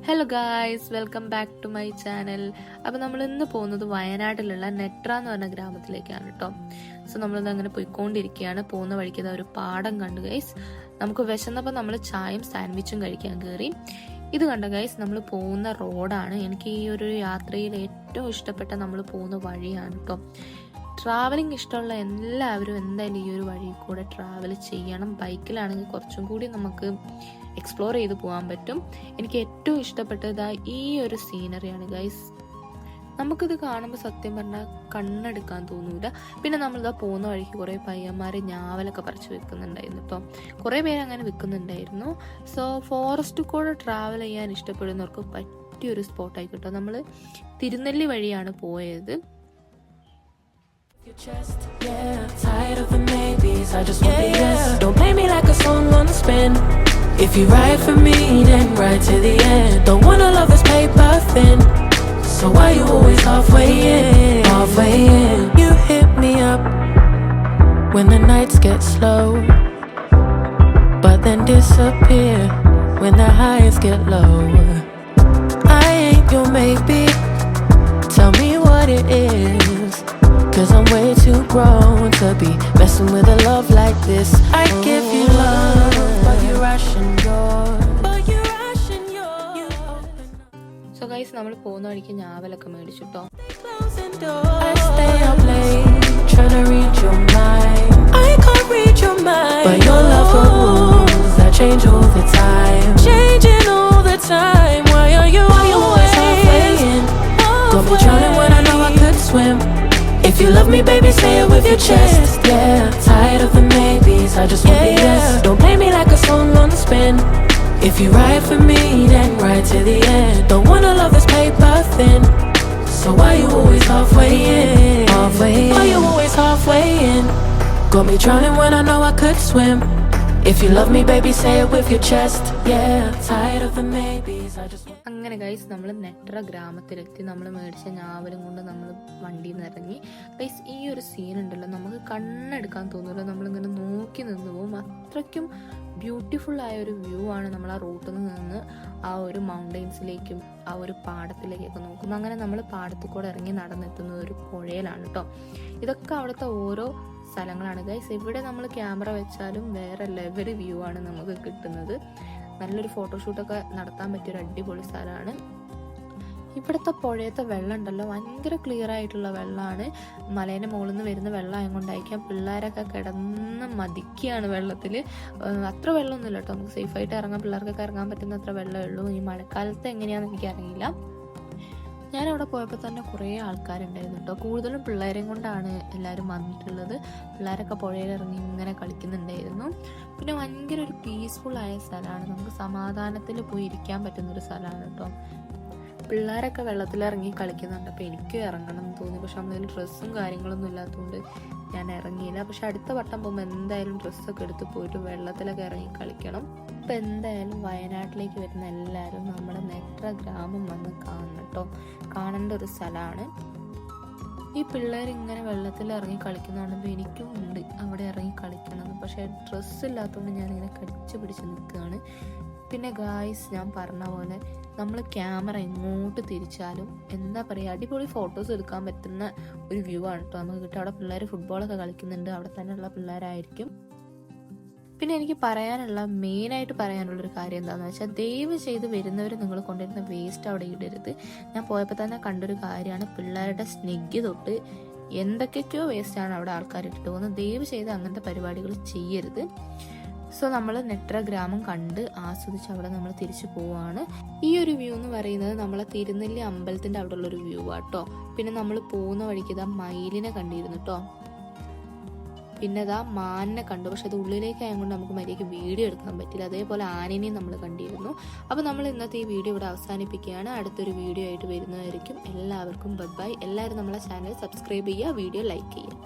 Hello guys, welcome back to my channel. അപ്പോൾ നമ്മൾ ഇന്ന് പോകുന്നത് വയനാട്ടിലുള്ള നെട്ര എന്ന് പറഞ്ഞ ഗ്രാമത്തിലേക്കാണ് കേട്ടോ. സോ നമ്മളിത് അങ്ങനെ പോയിക്കൊണ്ടിരിക്കുകയാണ്. പോകുന്ന വഴിക്ക് ഒരു പാടം കണ്ടു ഗൈസ്. നമുക്ക് വിശന്നപ്പോൾ നമ്മൾ ചായയും സാൻഡ്വിച്ചും കഴിക്കാൻ കയറി. ഇത് കണ്ട ഗൈസ്, നമ്മൾ പോകുന്ന റോഡാണ്. എനിക്ക് ഈ ഒരു യാത്രയിൽ ഏറ്റവും ഇഷ്ടപ്പെട്ട നമ്മൾ പോകുന്ന വഴിയാണ് കേട്ടോ. ട്രാവലിംഗ് ഇഷ്ടമുള്ള എല്ലാവരും എന്തായാലും ഈ ഒരു വഴി കൂടെ ട്രാവൽ ചെയ്യണം. ബൈക്കിലാണെങ്കിൽ കുറച്ചും കൂടി നമുക്ക് എക്സ്പ്ലോർ ചെയ്ത് പോകാൻ പറ്റും. എനിക്ക് ഏറ്റവും ഇഷ്ടപ്പെട്ടത് ഈ ഒരു സീനറിയാണ് ഗൈസ്. നമുക്കിത് കാണുമ്പോൾ സത്യം പറഞ്ഞാൽ കണ്ണെടുക്കാൻ തോന്നൂല. പിന്നെ നമ്മളിതാ പോകുന്ന വഴിക്ക് കുറേ പയ്യന്മാർ ഞാവലൊക്കെ പറിച്ച് വെക്കുന്നുണ്ടായിരുന്നു കേട്ടോ. കുറേ പേര് അങ്ങനെ വിൽക്കുന്നുണ്ടായിരുന്നു. സോ ഫോറസ്റ്റ് കൂടെ ട്രാവൽ ചെയ്യാൻ ഇഷ്ടപ്പെടുന്നവർക്ക് പറ്റിയൊരു സ്പോട്ടായി കേട്ടോ. നമ്മൾ തിരുനെല്ലി വഴിയാണ് പോയത്. Yeah, tired of the maybes, I just want the yes. Don't play me like a song on a spin. If you ride for me, then ride to the end. Don't wanna love this paper thin. So why you always halfway in? Halfway in. You hit me up when the nights get slow, but then disappear when the highs get low. I ain't your maybe. Tell me what it is, 'cause I'm way too grown to be messing with a love like this. I give you love, but you ration yours. So guys, നമ്മൾ പോകുന്ന വഴിക്ക് ഞാവലൊക്കെ മേടിച്ചു കേട്ടോ. I stay up late, trying to read your mind. I can't read your mind, but your love rules that change all the time. Changing all the time. Why are you always halfway in? Got me drowning when I know I could swim. If you love me, baby, say it with your chest. Yeah, tired of the maybes, I just want the yes. Don't play me like a song on spin. If you ride for me, then ride to the end. Don't wanna love this paper thin. So why you always halfway in? Halfway in. Why you always halfway in? Got me drowning when I know I could swim. If you love me, baby, say it with your chest. Yeah, tired of the maybes, I just want. അങ്ങനെ guys, നമ്മൾ നെട്ര ഗ്രാമത്തിലെത്തി. നമ്മൾ മേടിച്ച ഞാവലും കൊണ്ട് നമ്മൾ വണ്ടിയിൽ നിന്ന് ഇറങ്ങി. Guys, ഈ ഒരു സീൻ ഉണ്ടല്ലോ, നമുക്ക് കണ്ണെടുക്കാൻ തോന്നുമല്ലോ. നമ്മളിങ്ങനെ നോക്കി നിന്ന് പോകും. അത്രയ്ക്കും ബ്യൂട്ടിഫുൾ ആയ ഒരു വ്യൂ ആണ്. നമ്മൾ ആ റൂട്ടിൽ നിന്ന് ആ ഒരു മൗണ്ടെയ്ൻസിലേക്കും ആ ഒരു പാടത്തിലേക്കൊക്കെ നോക്കുന്നു. അങ്ങനെ നമ്മൾ പാടത്തിൽ കൂടെ ഇറങ്ങി നടന്നെത്തുന്നത് ഒരു പുഴയിലാണ് കേട്ടോ. ഇതൊക്കെ അവിടുത്തെ ഓരോ സ്ഥലങ്ങളാണ് ഗൈസ്. ഇവിടെ നമ്മൾ ക്യാമറ വെച്ചാലും വേറെ ലെവൽ വ്യൂ ആണ് നമുക്ക് കിട്ടുന്നത്. നല്ലൊരു ഫോട്ടോഷൂട്ടൊക്കെ നടത്താൻ പറ്റിയൊരു അടിപൊളി സ്ഥലമാണ്. ഇവിടുത്തെ പുഴയത്തെ വെള്ളം ഉണ്ടല്ലോ, ഭയങ്കര ക്ലിയർ ആയിട്ടുള്ള വെള്ളമാണ്. മലേൻ്റെ മുകളിൽ നിന്ന് വരുന്ന വെള്ളം ആയതുകൊണ്ടായിരിക്കാം പിള്ളേരൊക്കെ കിടന്ന് മതിക്കുകയാണ് വെള്ളത്തിൽ. അത്ര വെള്ളമൊന്നുമില്ല കേട്ടോ, നമുക്ക് സേഫായിട്ട് ഇറങ്ങാം. പിള്ളേർക്കൊക്കെ ഇറങ്ങാൻ പറ്റുന്ന അത്ര വെള്ളമേ ഉള്ളൂ. ഈ മഴക്കാലത്ത് എങ്ങനെയാണെന്ന് എനിക്കറിയില്ല. ഞാനവിടെ പോയപ്പോൾ തന്നെ കുറേ ആൾക്കാരുണ്ടായിരുന്നു കേട്ടോ. കൂടുതലും പിള്ളേരെയും കൊണ്ടാണ് എല്ലാവരും വന്നിട്ടുള്ളത്. പിള്ളേരൊക്കെ പുഴയിലിറങ്ങി ഇങ്ങനെ കളിക്കുന്നുണ്ടായിരുന്നു. പിന്നെ ഭയങ്കര ഒരു പീസ്ഫുൾ ആയ സ്ഥലമാണ്. നമുക്ക് സമാധാനത്തിൽ പോയി ഇരിക്കാൻ പറ്റുന്നൊരു സ്ഥലമാണ് കേട്ടോ. പിള്ളേരൊക്കെ വെള്ളത്തിലിറങ്ങി കളിക്കുന്നുണ്ട്. അപ്പോൾ എനിക്കും ഇറങ്ങണം എന്ന് തോന്നി. പക്ഷെ നമ്മളതിൽ ഡ്രസ്സും കാര്യങ്ങളൊന്നും ഇല്ലാത്തതുകൊണ്ട് ഞാൻ ഇറങ്ങിയില്ല. പക്ഷെ അടുത്ത വട്ടം പോകുമ്പോൾ എന്തായാലും ഡ്രസ്സൊക്കെ എടുത്ത് പോയിട്ട് വെള്ളത്തിലൊക്കെ ഇറങ്ങി കളിക്കണം. ഇപ്പം എന്തായാലും വയനാട്ടിലേക്ക് വരുന്ന എല്ലാവരും നമ്മുടെ നെട്ര ഗ്രാമം വന്ന് കാണണം കേട്ടോ. കാണേണ്ട ഒരു സ്ഥലമാണ്. ഈ പിള്ളേർ ഇങ്ങനെ വെള്ളത്തിൽ ഇറങ്ങി കളിക്കുന്നതാണെങ്കിൽ എനിക്കും ഉണ്ട് അവിടെ ഇറങ്ങി കളിക്കണം. പക്ഷേ ഡ്രസ്സ് ഇല്ലാത്തതുകൊണ്ട് ഞാനിങ്ങനെ കടിച്ചു പിടിച്ച് നിൽക്കുകയാണ്. പിന്നെ ഗായ്സ്, ഞാൻ പറഞ്ഞ പോലെ നമ്മൾ ക്യാമറ എങ്ങോട്ട് തിരിച്ചാലും എന്താ പറയുക, അടിപൊളി ഫോട്ടോസ് എടുക്കാൻ പറ്റുന്ന ഒരു വ്യൂ ആണ് കേട്ടോ നമുക്ക് കിട്ടുക. അവിടെ പിള്ളേർ ഫുട്ബോളൊക്കെ കളിക്കുന്നുണ്ട്. അവിടെ തന്നെയുള്ള പിള്ളേരായിരിക്കും. പിന്നെ എനിക്ക് മെയിനായിട്ട് പറയാനുള്ളൊരു കാര്യം എന്താണെന്ന് വെച്ചാൽ, ദയവ് ചെയ്ത് വരുന്നവർ നിങ്ങൾ കൊണ്ടുവരുന്ന വേസ്റ്റ് അവിടെ ഇടരുത്. ഞാൻ പോയപ്പോൾ തന്നെ കണ്ടൊരു കാര്യമാണ്, പിള്ളേരുടെ സ്നെഗ്ഗ് തൊട്ട് എന്തൊക്കെയൊക്കെയോ വേസ്റ്റാണ് അവിടെ ആൾക്കാർ ഇട്ടിട്ട് പോകുന്നത്. ദയവ് ചെയ്ത് അങ്ങനത്തെ പരിപാടികൾ ചെയ്യരുത്. സോ നമ്മൾ നെട്ര ഗ്രാമം കണ്ട് ആസ്വദിച്ച് അവിടെ നമ്മൾ തിരിച്ചു പോവുകയാണ്. ഈ ഒരു വ്യൂ എന്ന് പറയുന്നത് നമ്മളെ തിരുനെല്ലി അമ്പലത്തിൻ്റെ അവിടെ ഉള്ളൊരു വ്യൂ ആട്ടോ. പിന്നെ നമ്മൾ പോകുന്ന വഴിക്ക് ഇതാ മയിലിനെ കണ്ടിരുന്നു കേട്ടോ. പിന്നെ ഇതാ മാനിനെ കണ്ടു. പക്ഷെ അത് ഉള്ളിലേക്ക് ആയതുകൊണ്ട് നമുക്ക് മര്യാദയ്ക്ക് വീഡിയോ എടുക്കാൻ പറ്റില്ല. അതേപോലെ ആനേനെയും നമ്മൾ കണ്ടിരുന്നു. അപ്പോൾ നമ്മൾ ഇന്നത്തെ ഈ വീഡിയോ ഇവിടെ അവസാനിപ്പിക്കുകയാണ്. അടുത്തൊരു വീഡിയോ ആയിട്ട് വരുന്നതായിരിക്കും. എല്ലാവർക്കും ബൈ. എല്ലാവരും നമ്മളെ ചാനൽ സബ്സ്ക്രൈബ് ചെയ്യുക, വീഡിയോ ലൈക്ക് ചെയ്യുക.